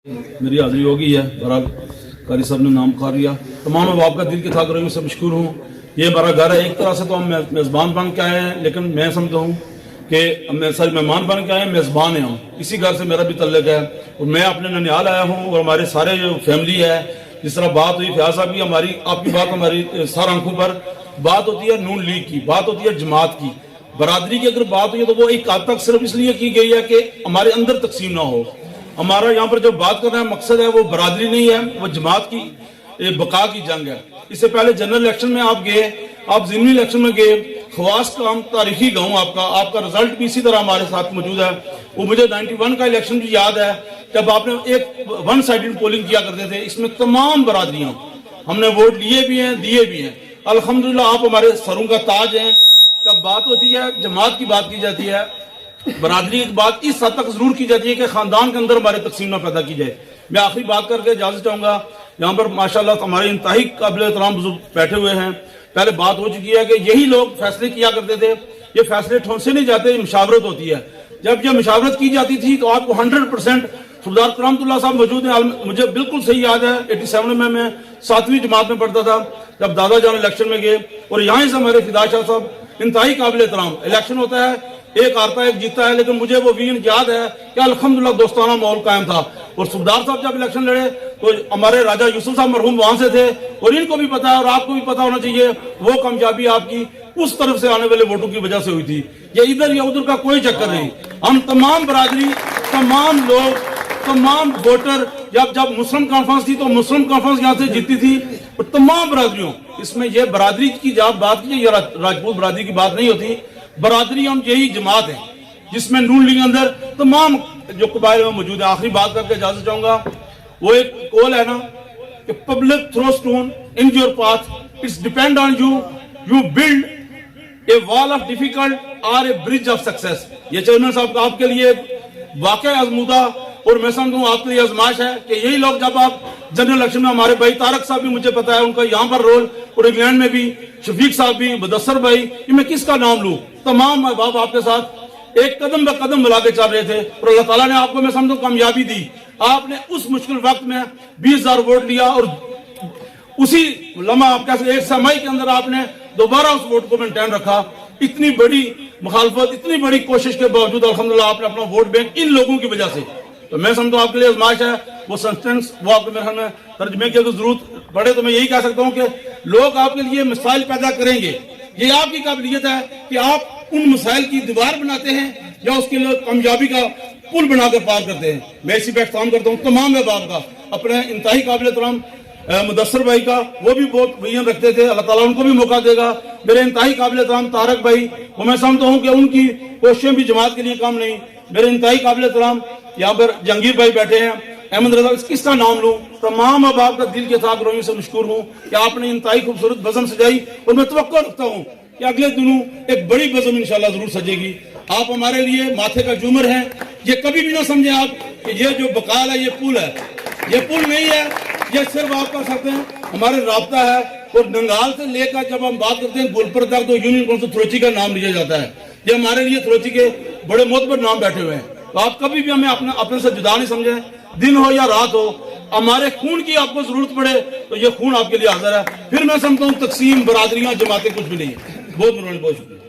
मेरी हाजिरी हो गई है। बहरहाल कारी साहब ने नाम पुकार लिया। तमाम अहबाब का दिल के था करो से मशकूर हूँ। ये हमारा घर है। एक तरह से तो हम मेज़बान बन के आए हैं, लेकिन मैं समझता हूँ कि सारे मेहमान बन के आए हैं, मेज़बान हैं हम। इसी घर से मेरा भी तल्लुक है और मैं अपने ननिहाल आया हूँ और हमारे सारे जो फैमिली है, जिस तरह बात हुई फयाज साहब की, हमारी आपकी बात हमारी सर आंखों पर बात होती है नून लीग की, बात होती है जमात की, बरादरी की अगर बात हुई है तो वो एक हद तक सिर्फ इसलिए की गई है कि हमारे अंदर तकसीम ना हो। हमारा यहाँ पर जो बात करना है मकसद है वो बरादरी नहीं है, वो जमात की बका की जंग है। इससे पहले जनरल इलेक्शन में आप गए, आप ज़िमनी इलेक्शन में गए, खवास का हम तारीखी गाँव आपका रिजल्ट भी इसी तरह हमारे साथ मौजूद है। वो मुझे 91 का इलेक्शन भी याद है जब आपने एक वन साइडेड पोलिंग किया करते थे। इसमें तमाम बरादरियां हमने वोट लिए भी हैं, दिए भी हैं। अल्हम्दुलिल्लाह आप हमारे सरों का ताज हैं। जब बात होती है जमात की बात की जाती है, बरादरी की बात इस हद तक जरूर की जाती है कि खानदान के अंदर हमारे तकसीम ना पैदा की जाए। मैं आखिरी बात करके इजाजत चाहूंगा। यहाँ पर माशाल्लाह हमारे इंतहाई काबिल एहतराम बुजुर्ग बैठे हुए हैं। पहले बात हो चुकी है कि यही लोग फैसले किया करते थे। ये फैसले ठोंसे नहीं जाते, मशावरत होती है। जब ये मशावरत की जाती थी तो आपको 100% सरदार करामतुल्लाह साहब मौजूद हैं। मुझे बिल्कुल सही याद है 87 में मैं 7वीं जमात में पढ़ता था जब दादा जान इलेक्शन में गए और यहाँ से हमारे फिदा शाह साहब इंतहाई काबिल एहतराम। इलेक्शन होता है, एक हारता है एक जीतता है, लेकिन मुझे वो वीन याद है कि अल्हम्दुलिल्लाह दोस्ताना माहौल कायम था। और सरदार साहब जब इलेक्शन लड़े तो हमारे राजा यूसुफ साहब मरहूम वहां से थे और इनको भी पता है और आपको भी पता होना चाहिए वो कामयाबी आपकी उस तरफ से आने वाले वोटों की वजह से हुई थी। ये इधर या उधर का कोई चक्कर नहीं। हम तमाम बरादरी, तमाम लोग, तमाम वोटर, जब मुस्लिम कॉन्फ्रेंस थी तो मुस्लिम कॉन्फ्रेंस यहाँ से जीती थी और तमाम बरादरियों, इसमें ये बरादरी की जब बात की राजपूत बरादरी की बात नहीं होती। बरादरी हम यही जमात है जिसमें नून लीग अंदर तमाम जो कबाइल में मौजूद है। आखिरी बात करके इजाजत चाहूंगा। वो एक कॉल है ना कि public throw stone in your path, it's depend on you, you build a wall of difficult और ए ब्रिज ऑफ सक्सेस। ये चेयरमैन साहब आपके लिए वाकई आजमूदा और मैं समझता हूँ आपके लिए आजमाइश है कि यही लोग, जब आप जनरल इलेक्शन में हमारे भाई तारक साहब भी मुझे पता है उनका यहाँ पर रोल, और इंग्लैंड में भी शफीक साहब भी, मुदस्सर भाई, ये मैं किसका नाम लूं, तमाम बाप आपके साथ एक कदम ब कदम मिला के चल रहे थे और अल्लाह ताला ने आपको मैं समझता हूँ कामयाबी दी। आपने उस मुश्किल वक्त में 20,000 वोट लिया और उसी लम्हा आप कैसे एक समय के अंदर आपने दोबारा उस वोट को मेंटेन रखा। इतनी बड़ी मुखालफत, इतनी बड़ी कोशिश के बावजूद अल्हम्दुलिल्लाह आपने अपना वोट बैंक इन लोगों की वजह से, तो मैं समझता हूँ आपके लिए आजमाइश है। वो सेंटेंस वो आपके मेरे में तर्जमे की अगर जरूरत पड़े तो मैं यही कह सकता हूँ कि लोग आपके लिए मसाइल पैदा करेंगे। ये आपकी काबिलियत है कि आप उन मसाइल की दीवार बनाते हैं या उसके लिए कामयाबी का पुल बनाकर पार करते हैं। मैं इसी पे एहतराम करता हूँ तमाम अहबाब का, अपने इंतहाई काबिल एहतराम मुदस्सर भाई का, वो भी बहुत विजन रखते थे, अल्लाह ताला उनको भी मौका देगा। मेरे इंतहाई काबिल एहतराम तारक भाई, वो मैं समझता हूँ कि उनकी कोशिशें भी जमात के लिए काम नहीं। मेरे इंतहाई काबिल एहतराम यहाँ पर जहांगीर भाई बैठे हैं, अहमद रजा, किसका नाम लूं, तमाम अब आपका दिल के साथ रोई से मशकूर हूँ कि आपने इंतहाई खूबसूरत बज़म सजाई और मैं तवक्को रखता हूँ कि अगले दिनों एक बड़ी बज़म इंशाल्लाह जरूर सजेगी। आप हमारे लिए माथे का झूमर हैं। ये कभी भी ना समझे आप कि ये जो बकाल है ये पुल है, ये पुल नहीं है। ये सिर्फ आप कर सकते हैं, हमारे राब्ता है। और नंगाल से लेकर जब हम बात करते हैं गुलपर तक तो यूनियन काउंसिल थ्रोची का नाम लिया जाता है। ये हमारे लिए थ्रोची के बड़े मोतबर नाम बैठे हुए हैं। तो आप कभी भी हमें अपने से जुदा नहीं समझे, दिन हो या रात हो, हमारे खून की आपको जरूरत पड़े तो ये खून आपके लिए हाजिर है। फिर मैं समझता हूँ तकसीम, बरादरियां, जमातें कुछ भी नहीं है। बहुत शुक्रिया।